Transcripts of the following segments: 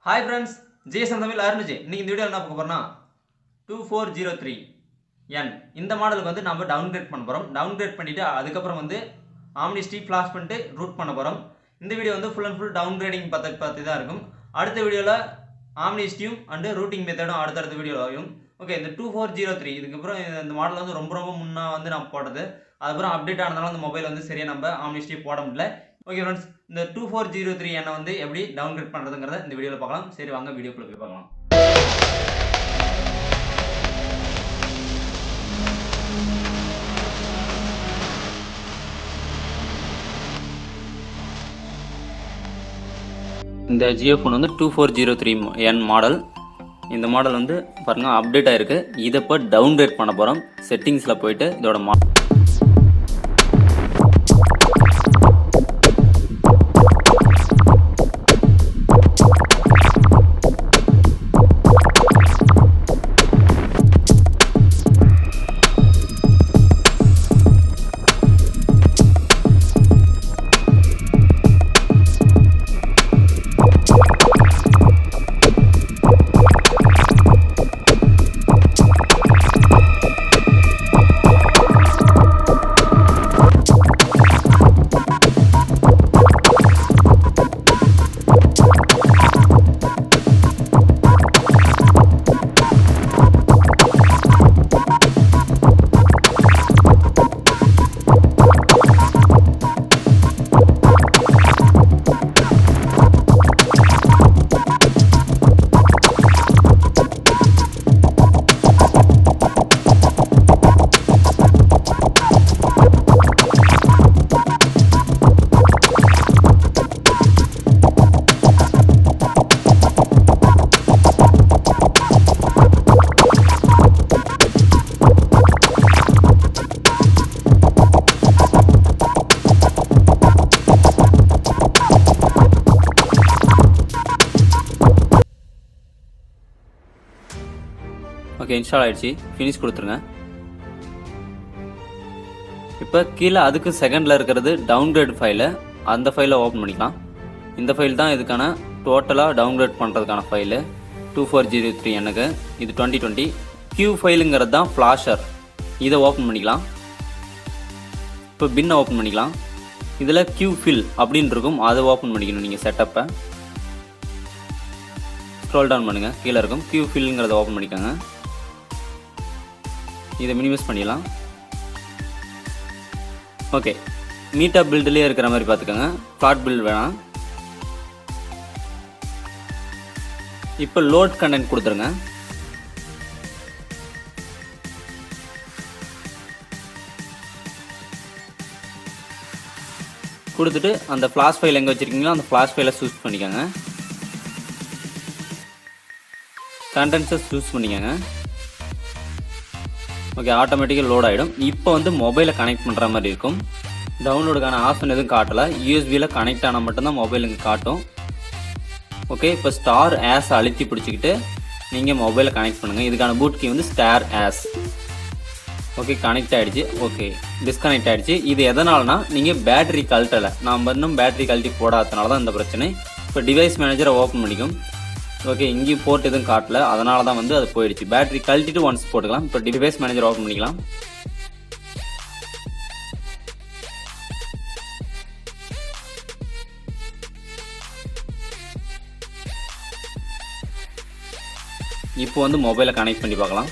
Hi friends, GSM Tamil Arunvijay. இன்னைக்கு இந்த வீடியோல என்ன பார்க்க போறோம்னா 2403N இந்த மாடலுக்கு வந்து நாம டவுன்கிரேட் பண்ண போறோம். டவுன்கிரேட் பண்ணிட்டு அதுக்கு அப்புறம் வந்து Omnisd ஃபிளாஷ் பண்ணிட்டு ரூட் பண்ண போறோம். இந்த வீடியோ வந்து ஃபுல் அண்ட் ஃபுல் டவுன்கிரேடிங் பத்தி தான் இருக்கும். அடுத்த வீடியோல Omnisdயும் அண்ட் ரூட்டிங் மெத்தடும் அடுத்த வீடியோல வரும். ஓகே, இந்த 2403 இதுக்கு அப்புறம் இந்த மாடல் வந்து ரொம்ப முன்னா வந்து நான் போட்டது. அதுக்கப்புறம் அப்டேட் ஆனதால அந்த மொபைல் வந்து சரியா நம்ம Omnisd போட முடியல. ஓகே ஃப்ரெண்ட்ஸ், இந்த 2403 என்ன வந்து எப்படி டவுன்கிரேட் பண்ணுறதுங்கிறத இந்த வீடியோவில் பார்க்கலாம். சரி வாங்க வீடியோக்குள்ள போய் பார்க்கலாம். இந்த ஜியோ ஃபோன் வந்து 2403N மாடல். இந்த மாடல் வந்து பாருங்கள் அப்டேட் ஆகிருக்கு. இதை இப்போ டவுன்கிரேட் பண்ண போகிறோம். செட்டிங்ஸில் போயிட்டு இதோட ஓகே இன்ஸ்டால் ஆகிடுச்சு. ஃபினிஷ் கொடுத்துருங்க. இப்போ கீழே அதுக்கு செகண்டில் இருக்கிறது டவுன்கிரேட் ஃபைலு. அந்த ஃபைலை ஓப்பன் பண்ணிக்கலாம். இந்த ஃபைல் தான் இதுக்கான டோட்டலாக டவுன்கிரேட் பண்ணுறதுக்கான ஃபைலு 2403Nக்கு. இது 2020 Q ஃபைலுங்கிறது தான் ஃப்ளாஷர். இதை ஓப்பன் பண்ணிக்கலாம். இப்போ பின்னை ஓப்பன் பண்ணிக்கலாம். இதில் Q ஃபில் அப்படின்னு இருக்கும், அதை ஓப்பன் பண்ணிக்கணும். நீங்கள் செட்டப்பை ஸ்க்ரோல் டவுன் பண்ணுங்கள், கீழே இருக்கும் Q ஃபில்ங்கிறத ஓப்பன் பண்ணிக்கோங்க. இதை மினிமைஸ் பண்ணிடலாம். ஓகே, மீட்டா பில்ட்லேயே இருக்கிற மாதிரி பார்த்துக்கோங்க, ஃப்ளாட் பில்ட் வேணாம். இப்போ லோட் கண்டென்ட் கொடுத்துருங்க. கொடுத்துட்டு அந்த ஃப்ளாஷ் ஃபைல் எங்கே வச்சுருக்கீங்களோ அந்த ஃப்ளாஷ் ஃபைலை சூஸ் பண்ணிக்கோங்க. கண்டென்ட்ஸை சூஸ் பண்ணிக்கோங்க. ஓகே, ஆட்டோமேட்டிக்காக லோட் ஆகிடும். இப்போ வந்து மொபைலை கனெக்ட் பண்ணுற மாதிரி இருக்கும். டவுன்லோடுக்கான ஆப்ஷன் எதுவும் காட்டலை. யூஎஸ்பியில் கனெக்ட் ஆனால் மட்டும்தான் மொபைலுக்கு காட்டும். ஓகே, இப்போ ஸ்டார் ஆஸ் அழுத்தி பிடிச்சிக்கிட்டு நீங்கள் மொபைலை கனெக்ட் பண்ணுங்கள். இதுக்கான பூட் கீ வந்து ஸ்டார் ஆஸ். ஓகே, கனெக்ட் ஆகிடுச்சு. ஓகே, டிஸ்கனெக்ட் ஆகிடுச்சு. இது எதனால்னா நீங்கள் பேட்டரி கழட்டலை. நாம் இன்னும் பேட்டரி கழட்டி போடாதனால தான் இந்த பிரச்சனை. இப்போ டிவைஸ் மேனேஜரை ஓப்பன் பண்ணிக்கும். ஓகே, இங்கேயும் போர்ட் எதுவும் காட்டல, அதனால தான் வந்து அது போயிடுச்சு. பேட்டரி கழட்டிட்டு ஒன்ஸ் போட்டுக்கலாம். இப்போ டிவைஸ் மேனேஜர் ஓப்பன் பண்ணிக்கலாம். இப்போ வந்து மொபைலை கனெக்ட் பண்ணி பார்க்கலாம்.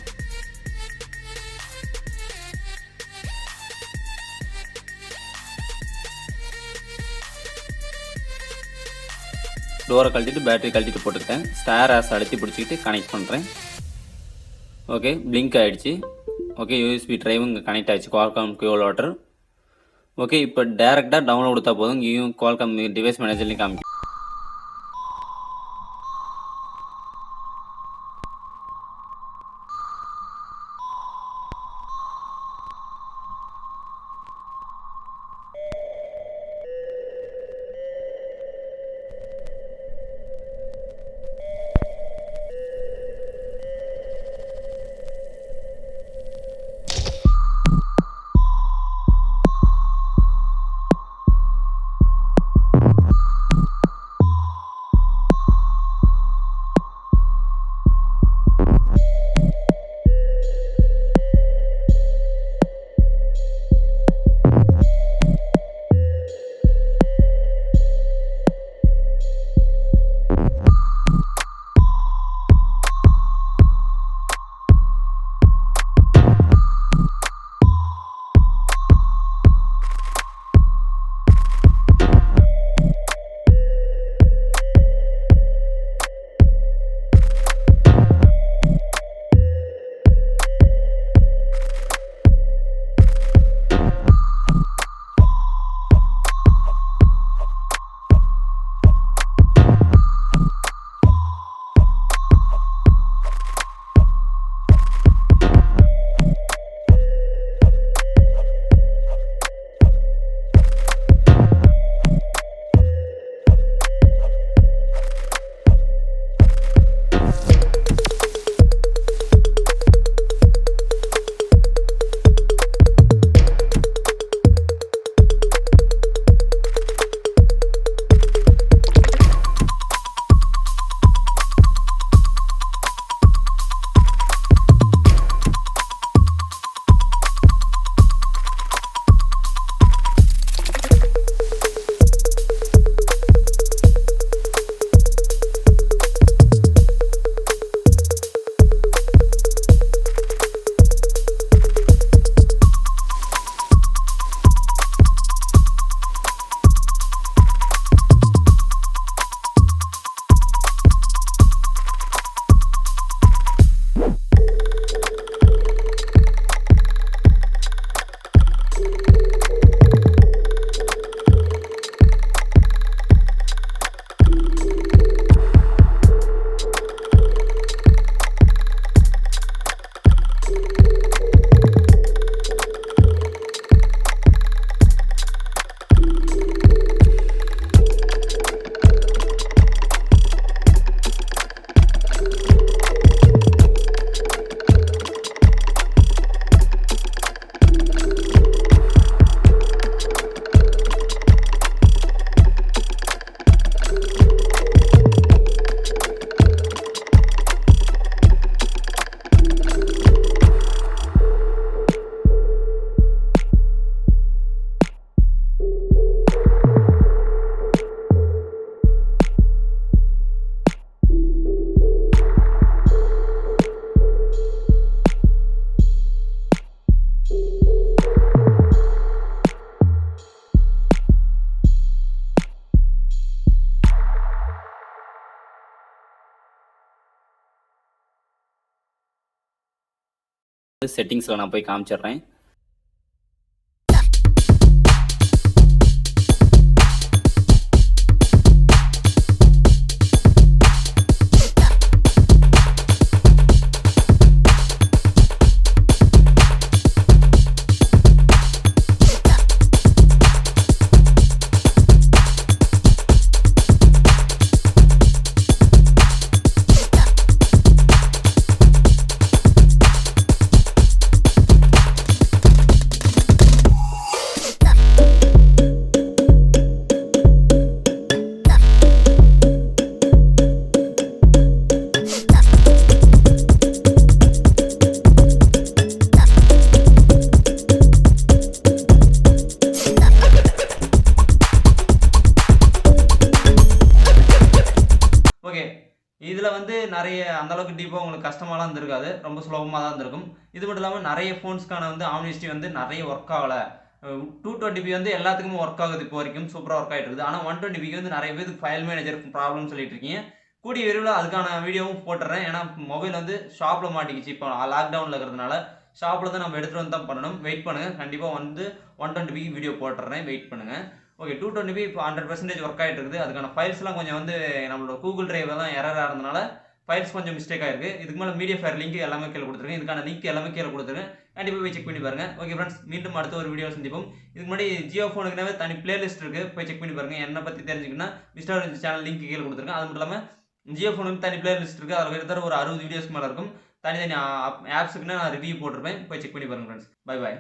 டோரை கழட்டிட்டு பேட்டரி கழட்டிட்டு போட்டுக்கிட்டேன். ஸ்டார் ஆஸ் அழுத்தி பிடிச்சிக்கிட்டு கனெக்ட் பண்ணுறேன். ஓகே, பிளிங்க் ஆகிடுச்சு. ஓகே, யூஎஸ்பி ட்ரைவ் இங்கே கனெக்ட் ஆகிடுச்சு. குவால்காம் கியூலோட்டர். ஓகே, இப்போ டேரெக்டாக டவுன்லோட் கொடுத்தா போதும். இங்கேயும் குவால்காம் டிவைஸ் மேனேஜர்லையும் காமிக்கும். செட்டிங்ஸில் நான் போய் காமிச்சிடுறேன். ஓகே, இதில் வந்து நிறைய அந்தளவுக்கு டீப்பாக உங்களுக்கு கஷ்டமாலாம் இருந்திருக்காது, ரொம்ப சுலபமாக தான் இருந்திருக்கும். இது மட்டும் இல்லாமல் நிறைய ஃபோன்ஸ்க்கான வந்து Omnisd வந்து நிறைய ஒர்க் ஆகலை. 220p வந்து எல்லாத்துக்குமே ஒர்க் ஆகுது, இப்போ வரைக்கும் சூப்பராக ஒர்க் ஆகிட்டு இருக்குது. ஆனால் 120p வந்து நிறைய பேருக்கு ஃபைல் மேனேஜருக்கு ப்ராப்ளம் சொல்லிட்டு இருக்கீங்க. கூடிய விரைவில் அதுக்கான வீடியோவும் போட்டுறேன். ஏன்னா மொபைல் வந்து ஷாப்பில் மாட்டிக்கிச்சு, இப்போ லாக்டவுனில் இருக்கிறதுனால ஷாப்பில் தான் நம்ம எடுத்துகிட்டு வந்து தான் பண்ணணும். வெயிட் பண்ணுங்கள், கண்டிப்பாக வந்து 120p வீடியோ போட்டுறேன், வெயிட் பண்ணுங்கள். ஓகே, 220p இப்போ 100% ஒர்க் ஆகிட்டு இருக்குது. அதுக்கான ஃபைல்ஸ்லாம் கொஞ்சம் வந்து நம்மளோட கூகுள் டிரைவ்லாம் எரராக இருந்தனால ஃபைல்ஸ் கொஞ்சம் மிஸ்டேக் ஆயிருக்கு. இதுக்கு மேலே மீடியா ஃபயர் லிங்க் எல்லாமே கீழே கொடுத்துருக்கேன். இதுக்கான லிங்க் எல்லாமே கீழே கொடுத்துருக்கேன். கண்டிப்பாக போய் செக் பண்ணி பாருங்க. ஓகே ஃப்ரெண்ட்ஸ், மீண்டும் அடுத்த ஒரு வீடியோ சந்திப்போம். இதுக்கு முன்னாடி ஜியோ ஃபோனுக்குனாவே தனி பிளேலிஸ்ட் இருக்குது, போய் செக் பண்ணி பாருங்க. என்னை பற்றி தெரிஞ்சுக்கணும்னா MrArunvijay சேனல் லிங்க் கீழே கொடுத்துருக்கேன். அது மட்டும் இல்லாமல் ஜியோ ஃபோனுக்கு தனி பிளேலிஸ்ட் இருக்குது, அதில் கிட்டத்தட்ட ஒரு 60 வீடியோஸ்க்கு மேலே இருக்கும். தனித்தனி ஆப்ஸுக்குன்னு நான் ரிவ்யூ போட்டிருப்பேன், போய் செக் பண்ணி பாருங்க ஃப்ரெண்ட்ஸ். Bye bye.